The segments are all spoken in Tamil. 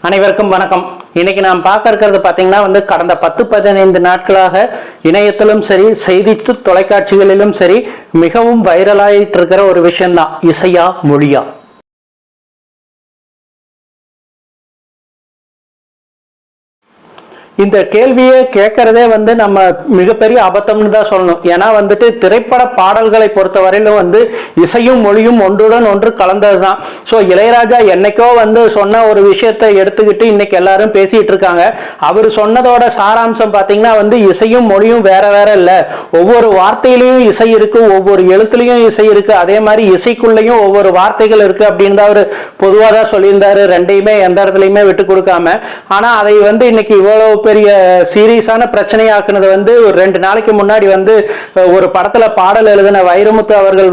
அனைவருக்கும் வணக்கம். இன்னைக்கு நாம் பார்க்க இருக்கிறது பார்த்தீங்கன்னா கடந்த 10-15 நாட்களாக இணையத்திலும் சரி, செய்தி தொலைக்காட்சிகளிலும் சரி மிகவும் வைரலாயிட்டு இருக்கிற ஒரு விஷயம்தான், இசையா மொழியா. இந்த கேள்வியை கேட்கறதே நம்ம மிகப்பெரிய அபத்தம்னு தான் சொல்லணும். ஏன்னா திரைப்பட பாடல்களை பொறுத்த வரையிலும் இசையும் மொழியும் ஒன்றுடன் ஒன்று கலந்தது தான். ஸோ இளையராஜா என்னைக்கோ சொன்ன ஒரு விஷயத்தை எடுத்துக்கிட்டு இன்னைக்கு எல்லாரும் பேசிட்டு இருக்காங்க. அவர் சொன்னதோட சாராம்சம் பார்த்தீங்கன்னா இசையும் மொழியும் வேற வேற இல்லை. ஒவ்வொரு வார்த்தையிலையும் இசை இருக்கு, ஒவ்வொரு எழுத்துலையும் இசை இருக்கு, அதே மாதிரி இசைக்குள்ளேயும் ஒவ்வொரு வார்த்தைகள் இருக்கு அப்படின்னு தான் அவர் பொதுவாக தான் சொல்லியிருந்தாரு. ரெண்டையுமே எந்த இடத்துலையுமே விட்டு கொடுக்காம. ஆனா அதை இன்னைக்கு இவ்வளவு பெரிய சீரியஸான பிரச்சனையாக்குனது ஒரு 2 நாளைக்கு முன்னாடி ஒரு படத்துல பாடல் எழுதின வைரமுத்து அவர்கள்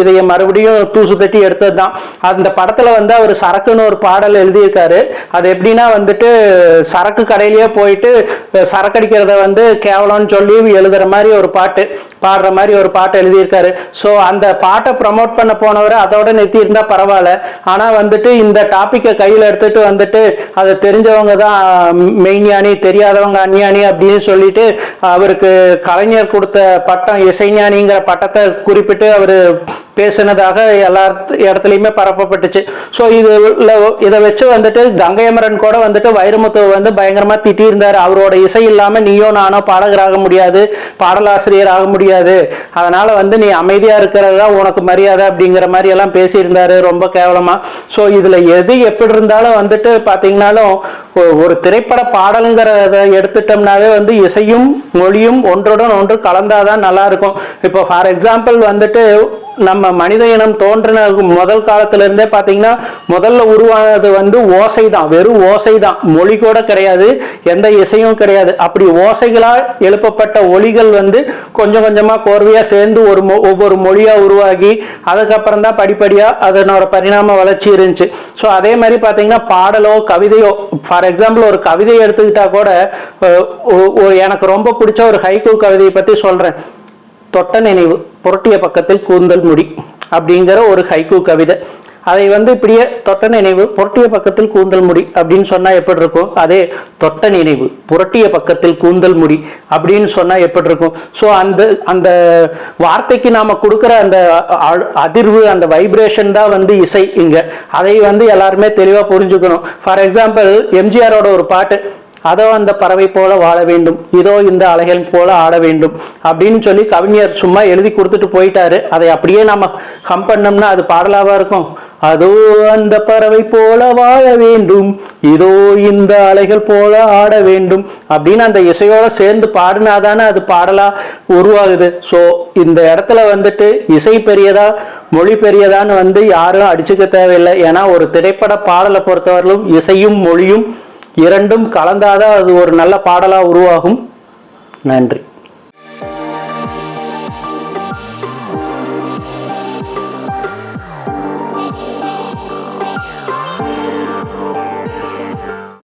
இதைய மறுபடியும் தூசு தட்டி எடுத்ததுதான். அந்த படத்துல அவர் சரக்குன்னு ஒரு பாடல் எழுதியிருக்காரு. அது எப்படின்னா சரக்கு கடையிலேயே போயிட்டு சரக்கடிக்கிறத கேவலம்னு சொல்லி எழுதுற மாதிரி ஒரு பாட்டு, பாடுற மாதிரி ஒரு பாட்டு எழுதியிருக்காரு. ஸோ அந்த பாட்டை ப்ரமோட் பண்ண போனவர் அதோட நிறுத்தி இருந்தா பரவாயில்ல. ஆனா இந்த டாபிக்கை கையில் எடுத்துட்டு அதை தெரிஞ்சவங்க தான் மெய்ஞானி, தெரியாதவங்க அஞ்ஞானி அப்படின்னு சொல்லிட்டு அவருக்கு கலைஞர் கொடுத்த பட்டம் இசைஞானிங்கிற பட்டத்தை குறிப்பிட்டு அவர் பேசினதாக எல்லா இடத்துலையுமே பரப்பப்பட்டுச்சு. ஸோ இதை வச்சு கங்கையமரன் கூட வைரமுத்து பயங்கரமா திட்டியிருந்தாரு. அவரோட இசை இல்லாம நீயோ நானோ பாடகராக முடியாது, பாடலாசிரியர் ஆக முடியாது, அதனால நீ அமைதியா இருக்கிறதா உனக்கு மரியாதை அப்படிங்கிற மாதிரி எல்லாம் பேசியிருந்தாரு, ரொம்ப கேவலமா. ஸோ இதுல எது எப்படி இருந்தாலும் பாத்தீங்கன்னாலும் ஒரு திரைப்பட பாடலுங்கிறத எடுத்துட்டோம்னாவே இசையும் மொழியும் ஒன்றுடன் ஒன்று கலந்தாதான் நல்லா இருக்கும். இப்போ ஃபார் எக்ஸாம்பிள் நம்ம மனித இனம் தோன்றின முதல் காலத்துல இருந்தே பாத்தீங்கன்னா முதல்ல உருவானது ஓசை தான், வெறும் ஓசை தான், மொழி கூட கிடையாது, எந்த இசையும் கிடையாது. அப்படி ஓசைகளால் எழுப்பப்பட்ட ஒலிகள் கொஞ்சம் கொஞ்சமா கோர்வையா சேர்ந்து ஒவ்வொரு மொழியா உருவாகி அதுக்கப்புறம் தான் படிப்படியா அதனோட பரிணாம வளர்ச்சி இருந்துச்சு. ஸோ அதே மாதிரி பாத்தீங்கன்னா பாடலோ கவிதையோ, ஃபார் எக்ஸாம்பிள் ஒரு கவிதையை எடுத்துக்கிட்டா கூட எனக்கு ரொம்ப பிடிச்ச ஒரு ஹைக்கூ கவிதையை பத்தி சொல்றேன். தொட்ட நினைவு புரட்டிய பக்கத்தில் கூந்தல் முடி அப்படிங்கிற ஒரு ஹைக்கூ கவிதை. அதை இப்படியே தொட்ட நினைவு புரட்டிய பக்கத்தில் கூந்தல் முடி அப்படின்னு சொன்னா எப்படி இருக்கும், அதே தொட்ட நினைவு புரட்டிய பக்கத்தில் கூந்தல் முடி அப்படின்னு சொன்னா எப்படி இருக்கும். ஸோ அந்த வார்த்தைக்கு நாம கொடுக்குற அந்த அதிர்வு, அந்த வைப்ரேஷன் தான் இசை இங்க. அதை எல்லாருமே தெளிவா புரிஞ்சுக்கணும். ஃபார் எக்ஸாம்பிள் எம்ஜிஆரோட ஒரு பாட்டு, அதோ அந்த பறவை போல வாழ வேண்டும், இதோ இந்த அலைகள் போல ஆட வேண்டும் அப்படின்னு சொல்லி கவிஞர் சும்மா எழுதி கொடுத்துட்டு போயிட்டாரு. அதை அப்படியே நாம ஹம் பண்ணோம்னா அது பாடலாவா இருக்கும்? அதோ அந்த பறவை போல வாழ வேண்டும், இதோ இந்த அலைகள் போல ஆட வேண்டும் அப்படின்னு அந்த இசையோட சேர்ந்து பாடினாதானே அது பாடலா உருவாகுது. ஸோ இந்த இடத்துல இசை பெரியதா மொழி பெரியதான்னு யாரும் அடிச்சுக்க தேவையில்லை. ஏன்னா ஒரு திரைப்பட பாடலை பொறுத்தவரையிலும் இசையும் மொழியும் இரண்டும் கலந்தாதான் அது ஒரு நல்ல பாடலா உருவாகும். நன்றி.